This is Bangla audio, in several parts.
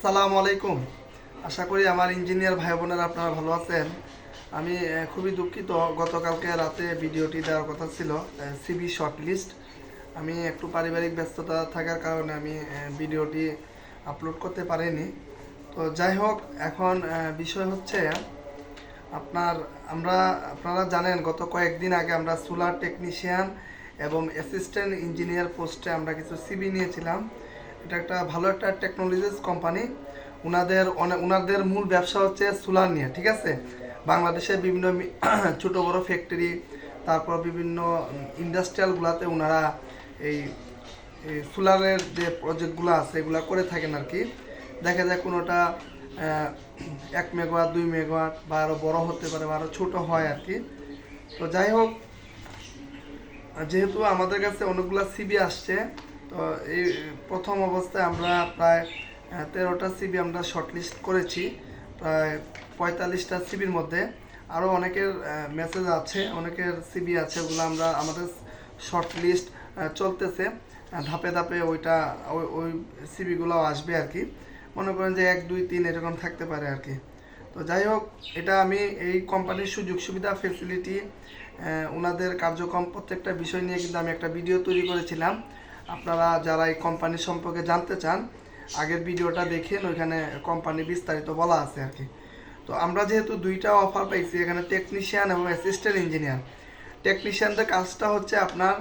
আসসালামু আলাইকুম। আশা করি আমার ইঞ্জিনিয়ার ভাই বোনেরা আপনারা ভালো আছেন। আমি খুবই দুঃখিত, গতকালকে রাতে ভিডিওটি দেওয়ার কথা ছিল, সিভি শর্ট লিস্ট। আমি একটু পারিবারিক ব্যস্ততা থাকার কারণে আমি ভিডিওটি আপলোড করতে পারিনি। তো যাই হোক, এখন বিষয় হচ্ছে আপনার আমরা আপনারা জানেন গত কয়েকদিন আগে আমরা সোলার টেকনিশিয়ান এবং অ্যাসিস্ট্যান্ট ইঞ্জিনিয়ার পোস্টে আমরা কিছু সিভি নিয়েছিলাম। এটা একটা ভালো একটা টেকনোলজিস কোম্পানি। ওনাদের মূল ব্যবসা হচ্ছে সোলার নিয়ে, ঠিক আছে। বাংলাদেশের বিভিন্ন ছোট বড় ফ্যাক্টরি, তারপর বিভিন্ন ইন্ডাস্ট্রিয়ালগুলোতে ওনারা এই সোলারের যে প্রজেক্টগুলো আছে এগুলো করে থাকেন আর কি। দেখা যায় কোনোটা 1 মেগাওয়াট 2 মেগাওয়াট বা আরও বড় হতে পারে বা আরও ছোটো হয় আর কি। তো যাই হোক, যেহেতু আমাদের কাছে অনেকগুলো সিবি আসছে, তো এই প্রথম অবস্থায় আমরা প্রায় 13টা সিবি আমরা শর্টলিস্ট করেছি। প্রায় 45টা সিবির মধ্যে আরও অনেকের মেসেজ আছে, অনেকের সিবি আছে, ওগুলো আমরা আমাদের শর্টলিস্ট চলতেছে। ধাপে ধাপে ওই সিবিগুলো আসবে আর কি। মনে করেন যে 1 2 3 এরকম থাকতে পারে আর কি। তো যাই হোক, এটা আমি এই কোম্পানির সুযোগ সুবিধা ফেসিলিটি, ওনাদের কার্যক্রম প্রত্যেকটা বিষয় নিয়ে কিন্তু আমি একটা ভিডিও তৈরি করেছিলাম। আপনারা যারা এই কোম্পানি সম্পর্কে জানতে চান, আগের ভিডিওটা দেখেন, ওইখানে কোম্পানি বিস্তারিত বলা আছে আর কি। তো আমরা যেহেতু দুইটা অফার পাইছি এখানে, টেকনিশিয়ান এবং অ্যাসিস্ট্যান্ট ইঞ্জিনিয়ার। টেকনিশিয়ানদের কাজটা হচ্ছে আপনার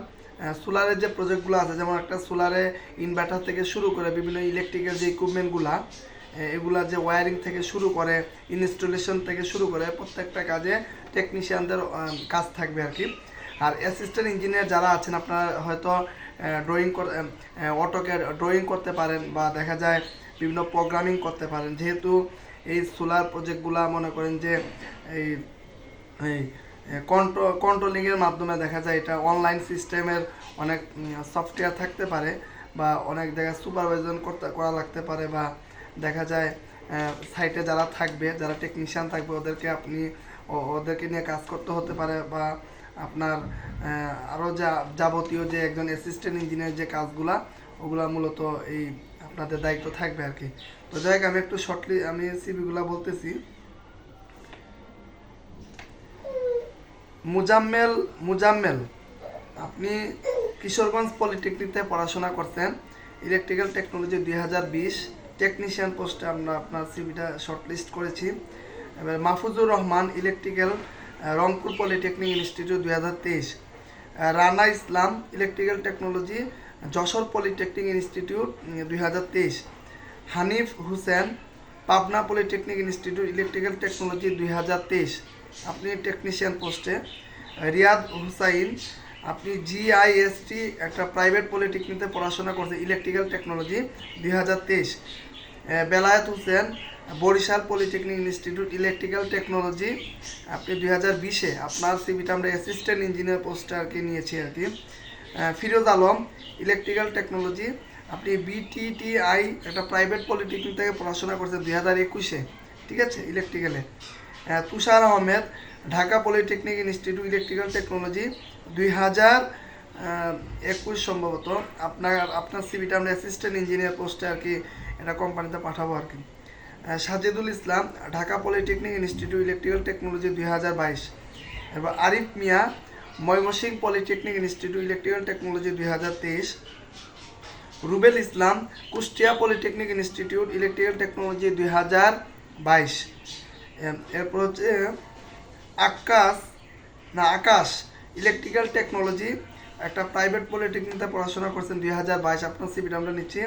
সোলারের যে প্রজেক্টগুলো আছে, যেমন একটা সোলারে ইনভার্টার থেকে শুরু করে বিভিন্ন ইলেকট্রিক্যাল যে ইকুইপমেন্টগুলা, এগুলা যে ওয়্যারিং থেকে শুরু করে, ইনস্টলেশন থেকে শুরু করে প্রত্যেকটা কাজে টেকনিশিয়ানদের কাজ থাকবে আর কি। আর অ্যাসিস্ট্যান্ট ইঞ্জিনিয়ার যারা আছেন, আপনারা হয়তো অটোক্যাড ড্রয়িং করতে পারেন বা দেখা যায় বিভিন্ন প্রোগ্রামিং করতে পারেন। যেহেতু এই সোলার প্রজেক্টগুলা মনে করেন যে এই এই কন্ট্রোলিংয়ের মাধ্যমে দেখা যায়, এটা অনলাইন সিস্টেমের অনেক সফটওয়্যার থাকতে পারে, বা অনেক জায়গায় সুপারভাইজন করা লাগতে পারে, বা দেখা যায় সাইটে যারা থাকবে, যারা টেকনিশিয়ান থাকবে, ওদেরকে নিয়ে কাজ করতে হতে পারে, বা আপনার আরও যাবতীয় যে একজন অ্যাসিস্ট্যান্ট ইঞ্জিনিয়ার যে কাজগুলা, ওগুলা মূলত এই আপনাদের দায়িত্ব থাকবে আর কি। তো যাই হোক, আমি একটু শর্টলি আমি সিভিগুলা বলতেছি। মুজাম্মেল, আপনি কিশোরগঞ্জ পলিটেকনিকতে পড়াশোনা করছেন, ইলেকট্রিক্যাল টেকনোলজি 2020 টেকনিশিয়ান পোস্টে আমরা আপনার সিভিটা শর্টলিস্ট করেছি। এবার Mahfuzur Rahman, electrical, Rangpur polytechnic institute 2023। Rana Islam, electrical technology, Jessore polytechnic institute 2023। Hanif Hussain, Pabna polytechnic institute, electrical technology 2023, আপনি টেকনিশিয়ান পোস্টে। রিয়াদ হুসাইন, আপনি জিআইএসটি একটা প্রাইভেট পলিটেকনিকে পড়াশোনা করছেন, electrical technology 2023। Belayet Hossain, Barishal polytechnic institute, electrical technology, আপনি 2020-এ আপনার সিভিটা আমরা অ্যাসিস্ট্যান্ট ইঞ্জিনিয়ার পোস্টে আর কি নিয়েছি আর কি। ফিরোজ আলম, ইলেকট্রিক্যাল টেকনোলজি, আপনি বিটিটিআই একটা প্রাইভেট পলিটেকনিক থেকে পড়াশোনা করছেন 2021-এ, ঠিক আছে, ইলেকট্রিক্যালে। Tushar Ahmed, Dhaka polytechnic institute, electrical technology 2021 সম্ভবত। আপনার সিভিটা আমরা অ্যাসিস্ট্যান্ট ইঞ্জিনিয়ার পোস্টে আর কি এটা কোম্পানিতে পাঠাবো আর কি। Sajidul Islam, Dhaka polytechnic institute, electrical technology 2022। এবার Arif Mia, Mymensingh polytechnic institute, electrical technology 2023। Rubel Islam, Kushtia polytechnic institute, electrical technology 2022। এরপর হচ্ছে আকাশ, ইলেকট্রিক্যাল টেকনোলজি, একটা প্রাইভেট পলিটেকনিকে পড়াশোনা করছেন 2022, আপনার সিভিটা আমরা নিচ্ছি।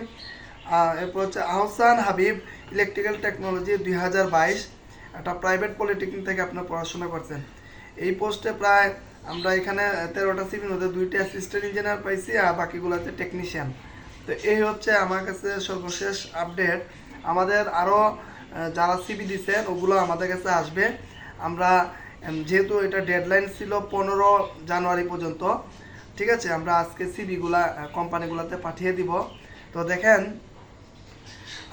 এরপর হচ্ছে আহসান হাবিব, ইলেকট্রিক্যাল টেকনোলজি 2022, একটা প্রাইভেট পলিটেকনিক থেকে আপনার পড়াশোনা করছেন। এই পোস্টে প্রায় আমরা এখানে 13টা সিভির মধ্যে 2টি অ্যাসিস্ট্যান্ট ইঞ্জিনিয়ার পাইছি, আর বাকিগুলোতে টেকনিশিয়ান। তো এই হচ্ছে আমার কাছে সর্বশেষ আপডেট। আমাদের আরও যারা সিভি দিচ্ছেন ওগুলো আমাদের কাছে আসবে। আমরা যেহেতু এটা ডেডলাইন ছিল 15 জানুয়ারি পর্যন্ত, ঠিক আছে, আমরা আজকে সিভিগুলা কোম্পানিগুলোতে পাঠিয়ে দিব। তো দেখেন,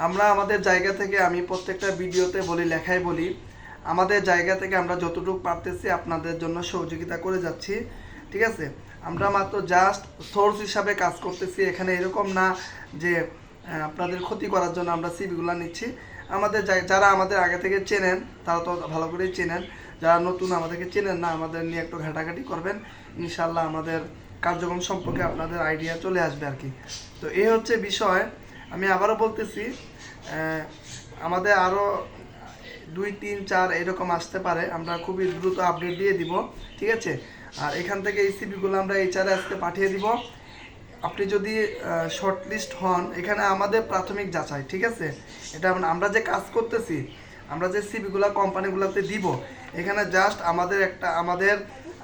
আমরা আমাদের জায়গা থেকে, আমি প্রত্যেকটা ভিডিওতে বলি, লেখায় বলি, আমাদের জায়গা থেকে আমরা যতটুকু পারতেছি আপনাদের জন্য সহযোগিতা করে যাচ্ছি, ঠিক আছে। আমরা মাত্র জাস্ট সোর্স হিসাবে কাজ করতেছি। এখানে এরকম না যে আপনাদের ক্ষতি করার জন্য আমরা সিভিগুলো নিচ্ছি। আমাদের যারা আমাদের আগে থেকে চেনেন তারা তো ভালো করেই চেনেন, যারা নতুন আমাদেরকে চেনেন না আমাদের নিয়ে একটু ঘাটাঘাটি করবেন, ইনশাল্লাহ আমাদের কার্যক্রম সম্পর্কে আপনাদের আইডিয়া চলে আসবে আর কি। তো এই হচ্ছে বিষয়। আমি আবারও বলতেছি, আমাদের আরও 2, 3, 4 এরকম আসতে পারে, আমরা খুবই দ্রুত আপডেট দিয়ে দিব, ঠিক আছে। আর এখান থেকে এই সিভিগুলো আমরা এইচআরে আজকে পাঠিয়ে দিব। আপনি যদি শর্ট লিস্ট হন, এখানে আমাদের প্রাথমিক যাচাই, ঠিক আছে। এটা আমরা যে কাজ করতেছি, আমরা যে সিভিগুলো কোম্পানিগুলোতে দিব, এখানে জাস্ট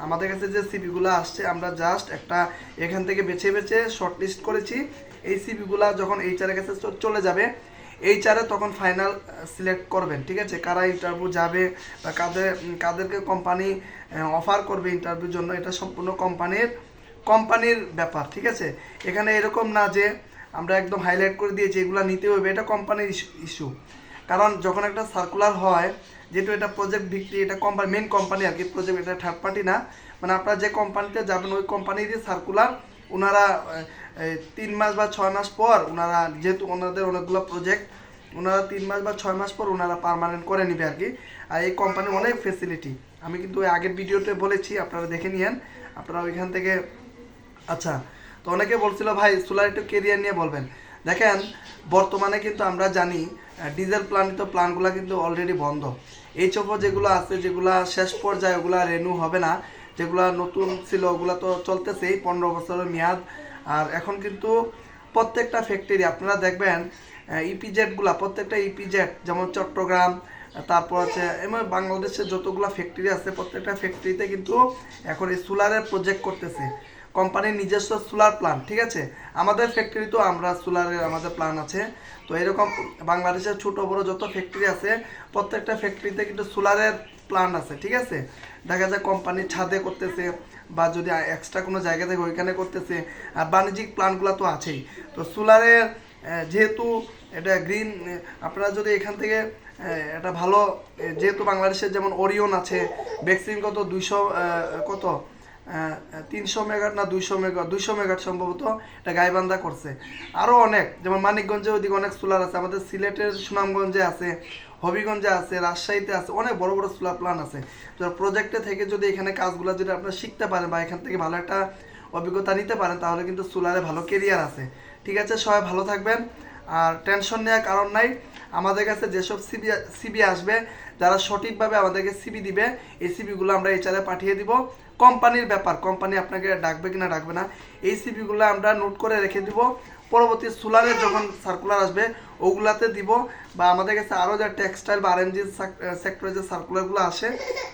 আমাদের কাছে যে সিভিগুলো আসছে আমরা জাস্ট একটা এখান থেকে বেছে বেছে শর্ট লিস্ট করেছি। এই সিভিগুলো যখন এইচআরের কাছে চলে যাবে, এইচআরে তখন ফাইনাল সিলেক্ট করবেন, ঠিক আছে, কারা ইন্টারভিউ যাবে বা কাদেরকে কোম্পানি অফার করবে ইন্টারভিউর জন্য, এটা সম্পূর্ণ কোম্পানির ব্যাপার, ঠিক আছে। এখানে এরকম না যে আমরা একদম হাইলাইট করে দিয়েছি এগুলো নিতে হবে, এটা কোম্পানির ইস্যু। কারণ যখন একটা সার্কুলার হয়, যেহেতু এটা প্রজেক্ট ভিত্তিক, এটা মেন কোম্পানি আর কি, প্রজেক্ট, এটা থার্ড পার্টি না। মানে আপনারা যে কোম্পানিতে যাবেন ওই কোম্পানিরই সার্কুলার, ওনারা 3 মাস বা 6 মাস পর ওনারা, যেহেতু ওনাদের অনেকগুলো প্রজেক্ট, ওনারা 3 মাস বা 6 মাস পর ওনারা পার্মানেন্ট করে নেবে আর কি। আর এই কোম্পানির অনেক ফেসিলিটি আমি কিন্তু ওই আগের ভিডিওতে বলেছি, আপনারা দেখে নিয়েন, আপনারা ওইখান থেকে। আচ্ছা, তো অনেকে বলছিল ভাই সোলার একটু কেরিয়ার নিয়ে বলবেন। দেখেন, বর্তমানে কিন্তু আমরা জানি ডিজেল প্লান্ট প্ল্যানগুলো কিন্তু অলরেডি বন্ধ। এইচএফও যেগুলো আছে, যেগুলো শেষ পর্যায়ে, ওগুলো রেনু হবে না। যেগুলো নতুন ছিল ওগুলো তো চলতেছেই, 15 বছরের মেয়াদ। আর এখন কিন্তু প্রত্যেকটা ফ্যাক্টরি আপনারা দেখবেন, ইপিজেডগুলো, প্রত্যেকটা ইপিজেড, যেমন চট্টগ্রাম, তারপর আছে এমন বাংলাদেশের যতগুলো ফ্যাক্টরি আছে, প্রত্যেকটা ফ্যাক্টরিতে কিন্তু এখন এই সোলারের প্রজেক্ট করতেছে, কোম্পানির নিজস্ব সোলার প্ল্যান্ট, ঠিক আছে। আমাদের ফ্যাক্টরি তো আমরা সোলারের আমাদের প্ল্যান আছে। তো এরকম বাংলাদেশের ছোট বড় যত ফ্যাক্টরি আছে, প্রত্যেকটা ফ্যাক্টরিতে কিন্তু সোলারের প্ল্যান্ট আছে, ঠিক আছে। দেখা যায় কোম্পানির ছাদে করতেছে, বা যদি এক্সট্রা কোনো জায়গা থেকে ওইখানে করতেছে। আর বাণিজ্যিক প্ল্যান্টগুলো তো আছেই। তো সোলারের যেহেতু এটা গ্রিন, আপনারা যদি এখান থেকে এটা ভালো, যেহেতু বাংলাদেশের যেমন ওরিয়ন আছে, ভ্যাকসিন কত 200 কত 300 মেগাট না 200 মেগাট সম্ভবত এটা গাইবান্ধা করছে। আরও অনেক, যেমন মানিকগঞ্জে ওইদিকে অনেক সোলার আছে, আমাদের সিলেটের সুনামগঞ্জে আছে, হবিগঞ্জে আছে, রাজশাহীতে আছে, অনেক বড় বড় সোলার প্ল্যান্ট আছে। তো প্রজেক্টে থেকে যদি এখানে কাজগুলো যদি আপনারা শিখতে পারেন বা এখান থেকে ভালো একটা অভিজ্ঞতা নিতে পারেন, তাহলে কিন্তু সোলারে ভালো কেরিয়ার আছে, ঠিক আছে। সবাই ভালো থাকবেন, আর টেনশন নেওয়ার কারণ নাই। আমাদের কাছে যেসব সিবি আসবে, যারা সঠিকভাবে আমাদেরকে সিবি দিবে, এই সিবিগুলো আমরা এইচআরে পাঠিয়ে দিব। কোম্পানির ব্যাপার, কোম্পানি আপনাকে ডাকবে কিনা ডাকবে না, এই সিবিগুলো আমরা নোট করে রেখে দিব। পরবর্তী সোলারের যখন সার্কুলার আসবে ওগুলাতে দিব, বা আমাদের কাছে আরও যে টেক্সটাইল বা আরএনজি সেক্টরে যে সার্কুলারগুলো আসে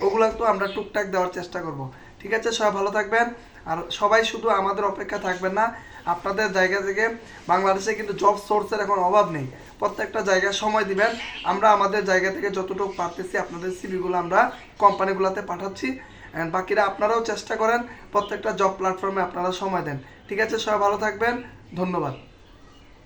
ওগুলো তো আমরা টুকটাক দেওয়ার চেষ্টা করব, ঠিক আছে। সবাই ভালো থাকবেন, আর সবাই শুধু আমাদের অপেক্ষা থাকবেন না, আপনাদের জায়গা থেকে। বাংলাদেশে কিন্তু জব সোর্সের এখন অভাব নেই, প্রত্যেকটা জায়গায় সময় দিবেন। আমরা আমাদের জায়গা থেকে যতটুকু পারতেছি আপনাদের সিভিগুলো আমরা কোম্পানিগুলোতে পাঠাচ্ছি, অ্যান্ড বাকিরা আপনারাও চেষ্টা করেন, প্রত্যেকটা জব প্ল্যাটফর্মে আপনারা সময় দেন, ঠিক আছে। সবাই ভালো থাকবেন, ধন্যবাদ।